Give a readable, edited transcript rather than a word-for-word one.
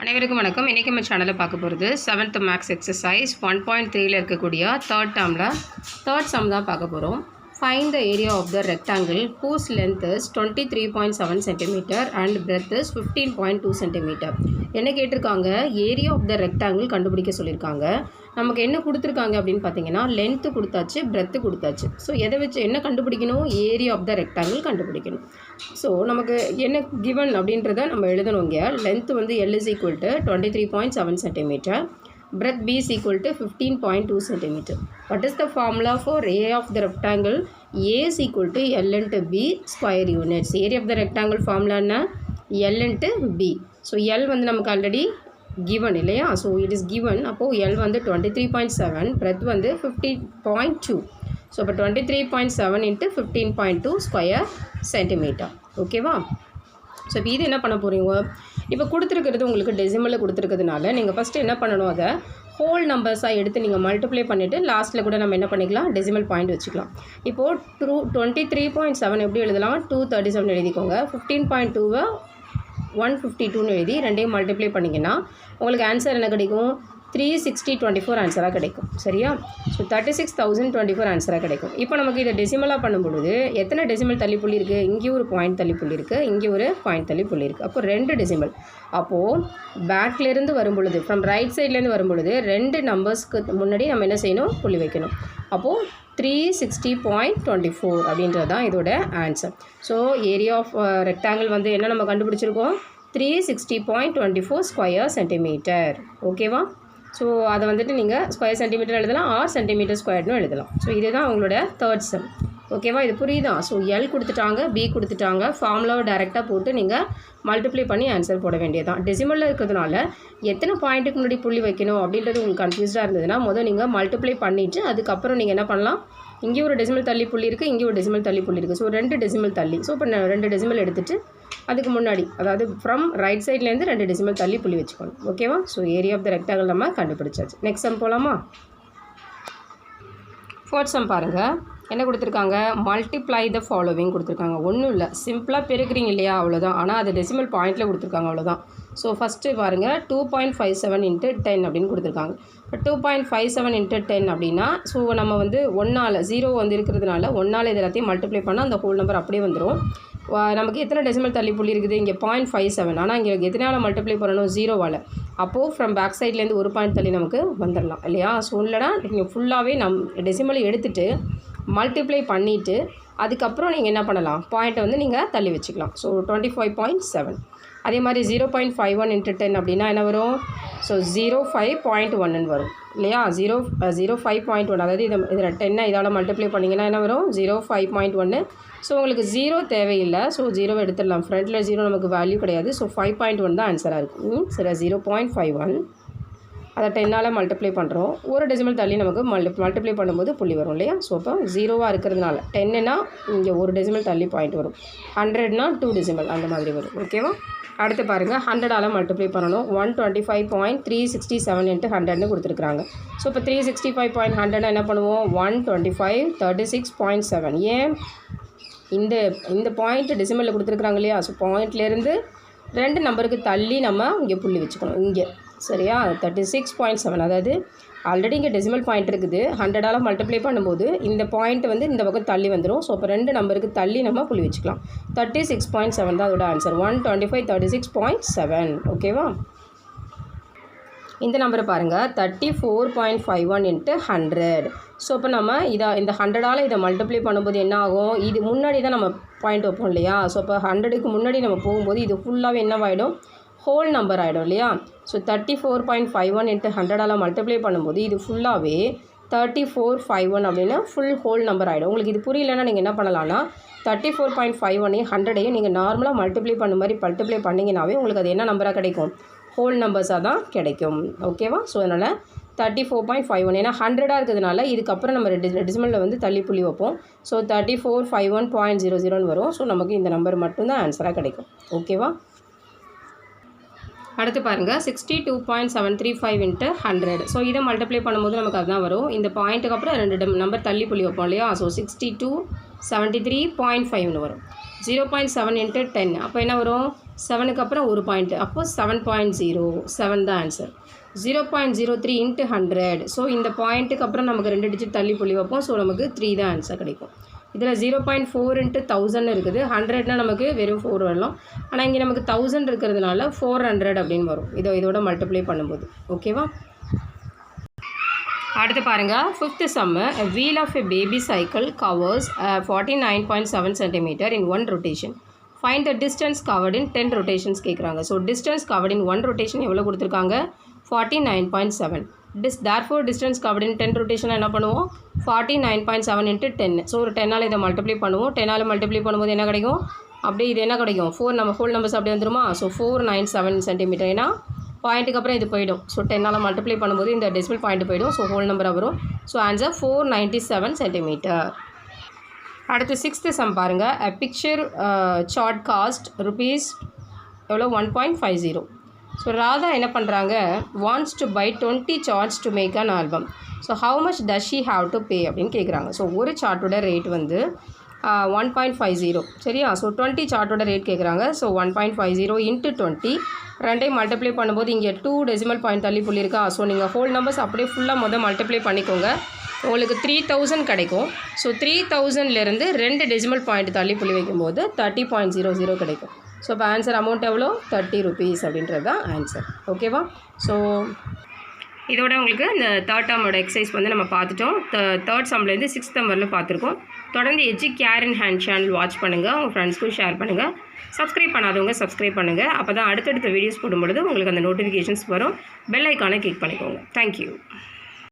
அனைவருக்கும் வணக்கம். இன்றைக்கி நம்ம சேனலில் பார்க்க போகிறது 7th மேக்ஸ் எக்ஸசைஸ் 1.3ல் இருக்கக்கூடிய தேர்ட் சம் தான் பார்க்க போகிறோம். Find the area of the rectangle whose length is 23.7 cm and breadth is 15.2 cm. என்ன கேட்டிருக்காங்க? ஏரியா ஆஃப் த ரெக்டாங்கிள் கண்டுபிடிக்க சொல்லியிருக்காங்க. நமக்கு என்ன கொடுத்துருக்காங்க அப்படின்னு பார்த்தீங்கன்னா லென்த்து கொடுத்தாச்சு, பிரெத்து கொடுத்தாச்சு. ஸோ எதை வச்சு என்ன கண்டுபிடிக்கணும்? ஏரியா ஆஃப் த ரெக்டாங்கிள் கண்டுபிடிக்கணும். ஸோ நமக்கு என்ன கிவன் அப்படின்றத நம்ம எழுதணும். இங்கே லென்த்து வந்து L is equal to 23.7 cm. Breadth B is equal to 15.2 cm. What is the formula for area of the rectangle? A is equal to L into B square units. Area of the rectangle formula na L into B. So L வந்து நமக்கு already given இல்லையா? So it is given. அப்போ L வந்து 23.7, breadth வந்து 15.2. So இப்போ 23.7 into 15.2 square centimeter. ஓகேவா? So இப்போ இது என்ன பண்ண போகிறீங்க? இப்போ கொடுத்துருக்கிறது உங்களுக்கு டெசிமலில் கொடுத்துருக்கிறதுனால நீங்கள் ஃபஸ்ட்டு என்ன பண்ணணும், அதை ஹோல் நம்பர்ஸாக எடுத்து நீங்கள் மல்டிப்ளை பண்ணிவிட்டு லாஸ்ட்டில் கூட நம்ம என்ன பண்ணிக்கலாம், டெசிமல் பாயிண்ட் வச்சுக்கலாம். இப்போது 23.7 எப்படி எழுதலாம்? 237 எழுதிக்கோங்க. 15.2 152 எழுதி ரெண்டையும் மல்டிப்ளை பண்ணிங்கன்னா உங்களுக்கு ஆன்சர் என்ன கிடைக்கும்? 36024 ஆன்சராக கிடைக்கும். சரியா? ஸோ 36,024 ஆன்சராக கிடைக்கும். இப்போ நமக்கு இதை டெசிமலாக பண்ணும்பொழுது எத்தனை டெசிமல் தள்ளி புள்ளி இருக்குது? இங்கே ஒரு பாயிண்ட் தள்ளி புள்ளி இருக்குது, இங்கே ஒரு பாயிண்ட் தள்ளி புள்ளி இருக்குது. அப்போ 2 டெசிமல். அப்போது பேக்லேருந்து வரும்பொழுது, ஃப்ரம் ரைட் சைட்லேருந்து வரும்பொழுது 2 நம்பர்ஸ்க்கு முன்னாடி நம்ம என்ன செய்யணும்? புள்ளி வைக்கணும். அப்போது 360.24 அப்படின்றது தான் இதோட answer. So area of rectangle வந்து என்ன நம்ம கண்டுபிடிச்சிருக்கோம்? 360.24 ஸ்கொயர் சென்டிமீட்டர். ஓகேவா? ஸோ அதை வந்துட்டு நீங்கள் ஸ்கொயர் சென்டிமீட்டர் எழுதலாம், ஆர் சென்டிமீட்டர் ஸ்கொயர்னு எழுதலாம். ஸோ இதுதான் உங்களோட தேர்ட் சம். ஓகேவா? இது புரியுதா? ஸோ எல் கொடுத்துட்டாங்க, பி கொடுத்துட்டாங்க, ஃபார்முலாவை டைரெக்டாக போட்டு நீங்கள் மல்டிப்ளை பண்ணி ஆன்சர் போட வேண்டியதான். டெசிமலில் இருக்கிறதுனால எத்தனை பாயிண்ட்டுக்கு முன்னாடி புள்ளி வைக்கணும் அப்படின்றது உங்களுக்கு கன்ஃபியூஸ்டாக இருந்ததுன்னா முதல் நீங்கள் மல்டிப்ளை பண்ணிவிட்டு அதுக்கப்புறம் நீங்கள் என்ன பண்ணலாம், இங்கே ஒரு டெசிமல் தள்ளி புள்ளி இருக்குது, இங்கே ஒரு டெசிமல் தள்ளி புள்ளி இருக்குது. ஸோ 2 டெசிமல் தள்ளி. ஸோ இப்போ 2 டெசிமல் எடுத்துகிட்டு அதுக்கு முன்னாடி, அதாவது ஃப்ரம் ரைட் சைட்லேருந்து 2 டெசிமல் தள்ளி புள்ளி வச்சுக்கணும். ஓகேவா? So area of the rectangle நம்ம கண்டுபிடிச்சாச்சு. நெக்ஸ்ட் சம் போகலாமா? ஃபோர்த் சம் பாருங்கள். என்ன கொடுத்துருக்காங்க? மல்டிப்ளை த ஃபாலோவிங் கொடுத்துருக்காங்க. ஒன்றும் இல்லை, சிம்பிளாக பெருக்கிறீங்க இல்லையா, அவ்வளோதான். ஆனால் அது டெசிமல் பாயிண்ட்டில் கொடுத்துருக்காங்க, அவ்வளோதான். ஸோ ஃபஸ்ட்டு பாருங்கள், 2.57 × 10 அப்படின்னு கொடுத்துருக்காங்க. இப்போ 2.57 × 10 அப்படின்னா ஸோ நம்ம வந்து 1ஆல் 0 வந்து இருக்கிறதுனால 1ஆல் இது எல்லாத்தையும் மல்டிப்ளை பண்ணால் அந்த ஹோல் நம்பர் அப்படியே வந்துடும். நமக்கு எத்தனை டெசிமல் தள்ளி புள்ளி இருக்குது? இங்கே 0.57. ஆனால் இங்கே எத்தனையால் மல்டிப்ளை பண்ணணும்? 0வால். அப்போது ஃப்ரம் பேக் சைட்லேருந்து ஒரு பாயிண்ட் தள்ளி நமக்கு வந்துடலாம் இல்லையா? ஸோ இல்லைனா நீங்கள் ஃபுல்லாகவே டெசிமலை எடுத்துகிட்டு மல்டிப்ளை பண்ணிவிட்டு அதுக்கப்புறம் நீங்கள் என்ன பண்ணலாம், பாயிண்ட்டை வந்து நீங்கள் தள்ளி வச்சுக்கலாம். ஸோ 25.7. அதே மாதிரி 0.51 × 10 அப்படின்னா என்ன வரும்? ஸோ 05.1 வரும் இல்லையா? 05.1. அதாவது இதில் 10 இதால் மல்டிப்ளை பண்ணிங்கன்னா என்ன வரும்? 05.1. ஸோ உங்களுக்கு 0 தேவையில்லை. ஸோ 0 எடுத்துடலாம். ஃப்ரண்ட்டில் 0 நமக்கு வேல்யூ கிடையாது. ஸோ 5.1 தான் ஆன்சராக இருக்கும். சரி, 0.51 அதை 10ஆல் மல்டிப்ளை பண்ணுறோம். ஒரு டெசிமல் தள்ளி நமக்கு மல்டிப்ளை பண்ணும்போது புள்ளி வரும் இல்லையா? ஸோ அப்போ 0வாக இருக்கிறதுனால 10னா இங்கே ஒரு டெசிமல் தள்ளி பாயிண்ட் வரும். 100னா 2 டெசிமல் அந்த மாதிரி வரும். ஓகேவா? அடுத்து பாருங்கள், 100ஆல் மல்டிப்ளை பண்ணணும். 125.367 × 100ன்னு கொடுத்துருக்குறாங்க. ஸோ இப்போ 365.100 என்ன பண்ணுவோம்? 125 36.7. ஏன் இந்த பாயிண்ட் டெசிமலில் கொடுத்துருக்குறாங்க இல்லையா? ஸோ பாயிண்ட்லேருந்து 2 நம்பருக்கு தள்ளி நம்ம இங்கே புள்ளி வச்சுக்கணும். இங்கே சரியா? 36.7. அதாவது ஆல்ரெடி இங்கே டெசிமல் பாயிண்ட் இருக்குது. 100ஆல் மல்டிப்ளை பண்ணும்போது இந்த பாயிண்ட் வந்து இந்த பக்கம் தள்ளி வந்துடும். ஸோ இப்போ 2 நம்பருக்கு தள்ளி நம்ம புள்ளி வச்சுக்கலாம். 36.7 தான் அதோட ஆன்சர். 125 36.7. ஓகேவா? இந்த நம்பரை பாருங்கள், 34.51 × 100. ஸோ இப்போ நம்ம இந்த 100ஆல் இதை மல்டிப்ளை பண்ணும்போது என்ன ஆகும்? இது முன்னாடி தான் நம்ம பாயிண்ட் வைப்போம் இல்லையா? ஸோ இப்போ 100க்கு முன்னாடி நம்ம போகும்போது இது ஃபுல்லாகவே என்னவாயிடும்? ஹோல் நம்பர் ஆகிடும் இல்லையா? ஸோ 34.51 × 100ஆல் மல்டிப்ளை பண்ணும்போது இது ஃபுல்லாகவே 3451 அப்படின்னு ஃபுல் ஹோல் நம்பர் ஆகிடும். உங்களுக்கு இது புரியலன்னா நீங்கள் என்ன பண்ணலான்னா 34.51 100ஐயும் நீங்கள் நார்மலாக மல்டிப்ளை பண்ண மாதிரி மல்டிப்ளை பண்ணிங்கனாவே உங்களுக்கு அது என்ன நம்பராக கிடைக்கும்? ஹோல் நம்பர்ஸாக தான் கிடைக்கும். ஓகேவா? ஸோ அதனால் 34.51 ஏன்னா 100ஆக இருக்கிறதுனால இதுக்கப்புறம் நம்ம டெசிமலில் வந்து தள்ளி புள்ளி வைப்போம். ஸோ 3451.00 வரும். ஸோ நமக்கு இந்த நம்பர் மட்டும்தான் ஆன்சராக கிடைக்கும். ஓகேவா? அடுத்து பாருங்கள், 62.735 × 100. ஸோ இதை மல்டிப்ளை பண்ணும்போது நமக்கு அதுதான் வரும். இந்த பாயிண்ட்டுக்கு அப்புறம் 2 நம்பர் தள்ளி புள்ளி வைப்போம் இல்லையா? ஸோ 62 73.5 வரும். 0.7 × 10 அப்போ என்ன வரும்? 7க்கு அப்புறம் ஒரு பாயிண்ட், அப்போது 7.0, 7 தான் ஆன்சர். 0.03 இன்ட்டு 100. ஸோ இந்த பாயிண்ட்டுக்கு அப்புறம் நமக்கு 2 டிஜிட் தள்ளி புள்ளி வைப்போம். ஸோ நமக்கு 3 தான் ஆன்சர் கிடைக்கும். இதில் 0.4 இன்ட்டு 1000 இருக்குது. 100னா நமக்கு வெறும் 4 வரலாம். ஆனால் இங்கே நமக்கு 1000 இருக்கிறதுனால 400 அப்படின்னு வரும். இதோட மல்டிப்ளை பண்ணும்போது. ஓகேவா? அடுத்து பாருங்கள், 5th sum. A wheel of a baby cycle covers 49.7 cm in one rotation. Find the distance covered in 10 rotations கேட்குறாங்க. So distance covered in 1 rotation எவ்வளோ கொடுத்துருக்காங்க? 49.7. Therefore distance covered in 10 rotation என்ன பண்ணுவோம்? 49.7 into 10. ஸோ ஒரு 10ஆல் இதை multiply பண்ணுவோம். 10ஆல் multiply பண்ணும்போது என்ன கிடைக்கும்? அப்படியே இது என்ன கிடைக்கும்? 4 நம்ம ஹோல் நம்பர்ஸ் அப்படியே வந்துருமா? So 497 cm. ஏன்னா பாயிண்ட்டுக்கு அப்புறம் இது போயிடும். ஸோ 10ஆல் மல்டிப்ளை பண்ணும்போது இந்த டெசிமல் பாயிண்ட் போயிடும். ஸோ ஹோல் நம்பராக வரும். So answer 497 cm. அடுத்து 6th சம் பாருங்கள். A picture chart cost rupees எவ்வளோ? 1.50. ஸோ ராதா என்ன பண்ணுறாங்க? wants to buy 20 charts to make an album. So how much does she have to pay அப்படின்னு கேட்குறாங்க. ஸோ ஒரு சார்ட்டோட ரேட் வந்து 1.50. சரியா? ஸோ 20 சார்ட்டோட ரேட் கேட்குறாங்க. ஸோ 1.50 இன்ட்டு 20 ரெண்டையும் மல்டிப்ளை பண்ணும்போது இங்கே 2 டெசிமல் பாயிண்ட் தள்ளி புள்ளி இருக்கா? ஸோ நீங்கள் ஹோல் நம்பர்ஸ் அப்படியே ஃபுல்லாக மல்டிப்ளை பண்ணிக்கோங்க. உங்களுக்கு 3000 கிடைக்கும். ஸோ 3000லேருந்து 2 டெசிமல் பாயிண்ட் தள்ளி புள்ளி வைக்கும்போது 30.00 கிடைக்கும். ஸோ இப்போ ஆன்சர் அமௌண்ட் எவ்வளோ? 30 rupees அப்படின்றது தான் ஆன்சர். ஓகேவா? ஸோ இதோட உங்களுக்கு இந்த 3rd டேர்மோட எக்ஸசைஸ் வந்து நம்ம பார்த்துட்டோம். 3rd சம்லேருந்து 6th டேர்ம் வரலும் பார்த்துருக்கோம். தொடர்ந்து care and hand channel watch பண்ணுங்கள். உங்கள் ஃப்ரெண்ட்ஸ்க்கும் ஷேர் பண்ணுங்கள். சப்ஸ்கிரைப் பண்ணாதவங்க சப்ஸ்கிரைப் பண்ணுங்கள். அப்போ தான் அடுத்தடுத்த வீடியோஸ் போடும்பொழுது உங்களுக்கு அந்த நோட்டிஃபிகேஷன்ஸ் வரும். பெல் ஐக்கானை கிளிக் பண்ணிக்கோங்க. தேங்க்யூ.